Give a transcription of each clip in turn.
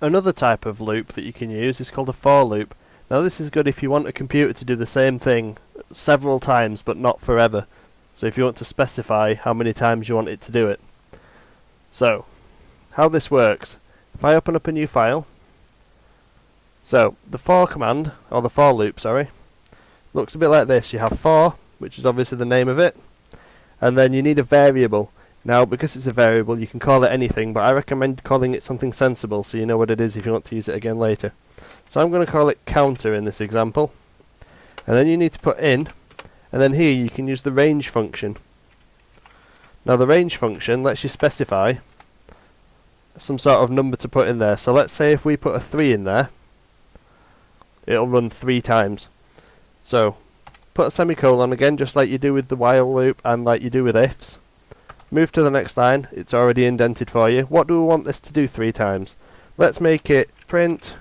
Another type of loop that you can use is called a for loop. Now this is good if you want a computer to do the same thing several times but not forever. So if you want to specify how many times you want it to do it. So, how this works, if I open up a new file, so the for command, or the for loop, sorry, looks a bit like this. You have for, which is obviously the name of it, and then you need a variable. Now, because it's a variable, you can call it anything, but I recommend calling it something sensible so you know what it is if you want to use it again later. So I'm going to call it counter in this example, and then you need to put in, and then here you can use the range function. Now the range function lets you specify some sort of number to put in there. So let's say if we put a 3 in there, it'll run 3 times. So put a semicolon again, just like you do with the while loop and like you do with ifs. Move to the next line, it's already indented for you. What do we want this to do 3 times? Let's make it print,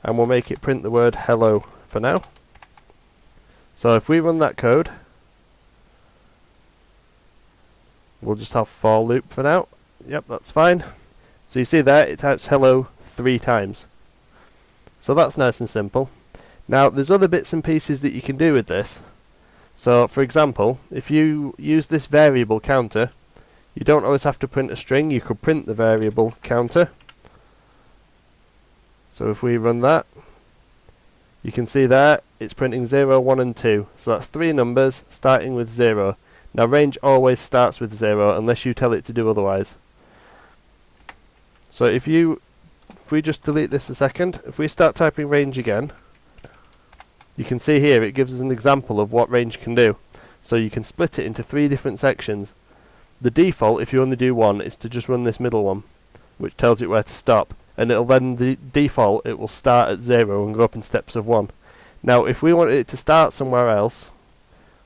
and we'll make it print the word hello for now. So if we run that code, we'll just have for loop for now. Yep, that's fine. So you see there, it types hello 3 times. So that's nice and simple. Now there's other bits and pieces that you can do with this. So for example, if you use this variable counter, you don't always have to print a string, you could print the variable counter. So if we run that, you can see there, it's printing 0, 1 and 2. So that's 3 numbers starting with 0. Now range always starts with 0 unless you tell it to do otherwise. So if we just delete this a second, if we start typing range again, you can see here it gives us an example of what range can do. So you can split it into 3 different sections. The default, if you only do one, is to just run this middle one, which tells it where to stop. And it'll then, the default, it will start at 0 and go up in steps of 1. Now if we wanted it to start somewhere else,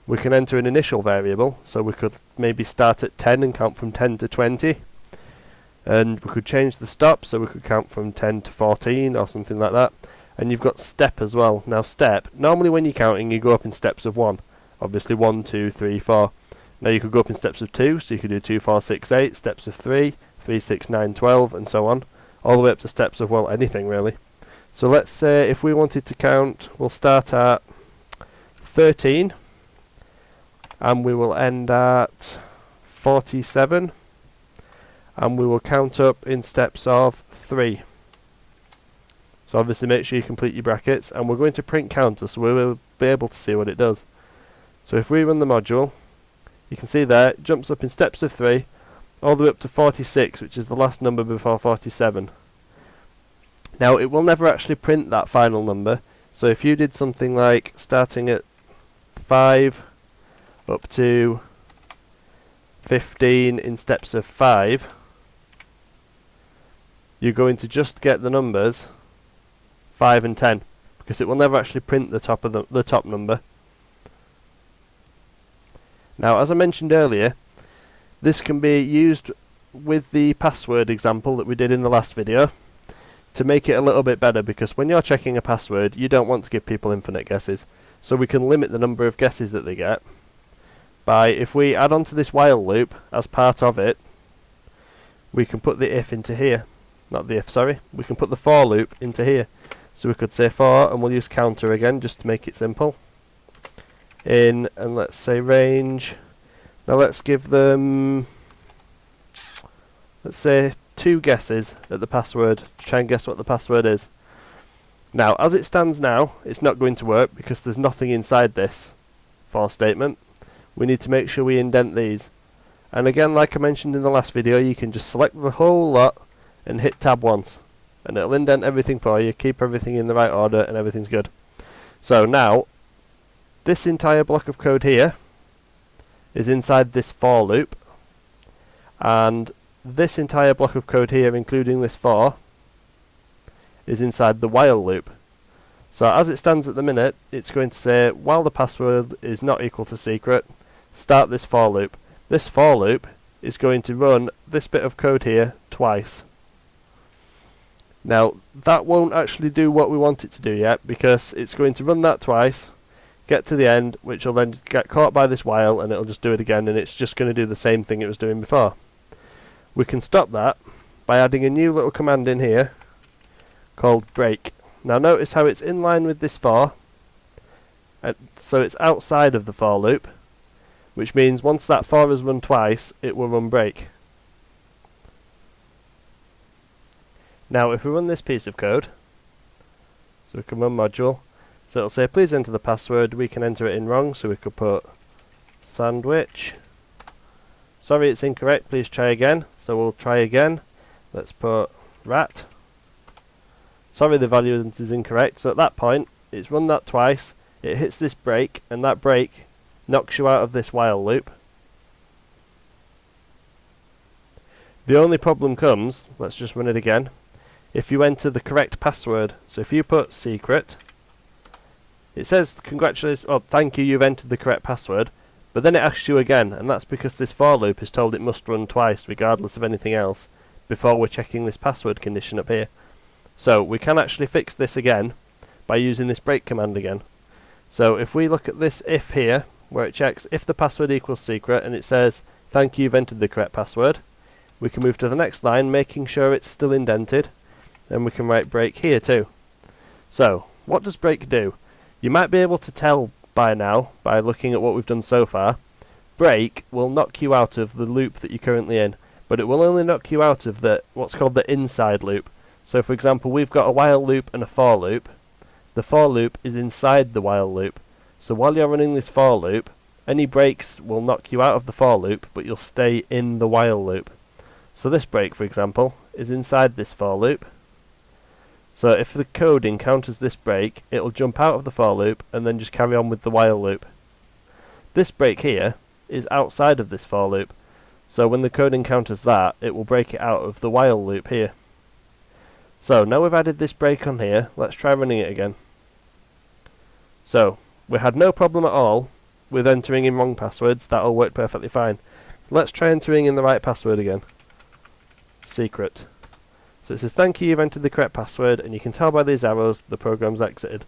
we can enter an initial variable. So we could maybe start at 10 and count from 10 to 20. And we could change the stop, so we could count from 10 to 14 or something like that. And you've got step as well. Now step, normally when you're counting you go up in steps of 1. Obviously 1, 2, 3, 4. Now you could go up in steps of 2, so you could do 2, 4, 6, 8, steps of 3, 3, 6, 9, 12 and so on. All the way up to steps of, well, anything really. So let's say if we wanted to count, we'll start at 13 and we will end at 47 and we will count up in steps of 3. So obviously make sure you complete your brackets, and we're going to print counter so we will be able to see what it does. So if we run the module, you can see there it jumps up in steps of 3 all the way up to 46, which is the last number before 47. Now it will never actually print that final number, so if you did something like starting at 5 up to 15 in steps of 5, you're going to just get the numbers 5 and 10, because it will never actually print the top of the top number. Now as I mentioned earlier, this can be used with the password example that we did in the last video to make it a little bit better, because when you're checking a password you don't want to give people infinite guesses. So we can limit the number of guesses that they get by, if we add on to this while loop as part of it, we can put the if into here. Not the if, sorry. We can put the for loop into here. So we could say for, and we'll use counter again just to make it simple. In, and let's say range. Now let's give them, let's say 2 guesses at the password to try and guess what the password is. Now as it stands now, it's not going to work because there's nothing inside this for statement. We need to make sure we indent these. And again, like I mentioned in the last video, you can just select the whole lot and hit tab once, and it'll indent everything for you, keep everything in the right order, and everything's good. So now, this entire block of code here is inside this for loop, and this entire block of code here, including this for, is inside the while loop. So as it stands at the minute, it's going to say, while the password is not equal to secret, start this for loop. This for loop is going to run this bit of code here twice. Now that won't actually do what we want it to do yet, because it's going to run that twice, get to the end, which will then get caught by this while, and it'll just do it again, and it's just going to do the same thing it was doing before. We can stop that by adding a new little command in here called break. Now notice how it's in line with this for, so it's outside of the for loop, which means once that for is run twice, it will run break. Now if we run this piece of code, so we can run module, so it'll say please enter the password, we can enter it in wrong, so we could put sandwich. Sorry, it's incorrect, please try again. So we'll try again. Let's put rat. Sorry, the value is incorrect. So at that point, it's run that twice, it hits this break, and that break knocks you out of this while loop. The only problem comes, let's just run it again, if you enter the correct password. So if you put secret, it says congratulations, oh thank you, you've entered the correct password, but then it asks you again, and that's because this for loop is told it must run twice regardless of anything else before we're checking this password condition up here. So we can actually fix this again by using this break command again. So if we look at this if here, where it checks if the password equals secret and it says thank you, you've entered the correct password, we can move to the next line making sure it's still indented, and we can write break here too. So what does break do? You might be able to tell by now, by looking at what we've done so far, break will knock you out of the loop that you're currently in, but it will only knock you out of the what's called the inside loop. So for example, we've got a while loop and a for loop. The for loop is inside the while loop. So while you're running this for loop, any breaks will knock you out of the for loop, but you'll stay in the while loop. So this break, for example, is inside this for loop. So if the code encounters this break, it'll jump out of the for loop and then just carry on with the while loop. This break here is outside of this for loop, so when the code encounters that, it will break it out of the while loop here. So now we've added this break on here, let's try running it again. So we had no problem at all with entering in wrong passwords, that all worked perfectly fine. Let's try entering in the right password again. Secret. So it says thank you, you've entered the correct password, and you can tell by these arrows the program's exited.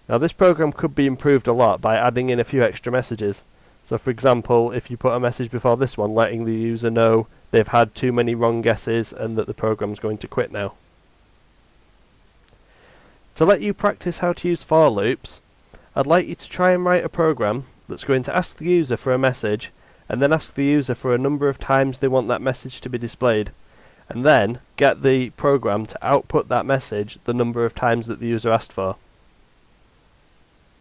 Now this program could be improved a lot by adding in a few extra messages. So for example, if you put a message before this one letting the user know they've had too many wrong guesses and that the program's going to quit now. To let you practice how to use for loops, I'd like you to try and write a program that's going to ask the user for a message and then ask the user for a number of times they want that message to be displayed, and then get the program to output that message the number of times that the user asked for.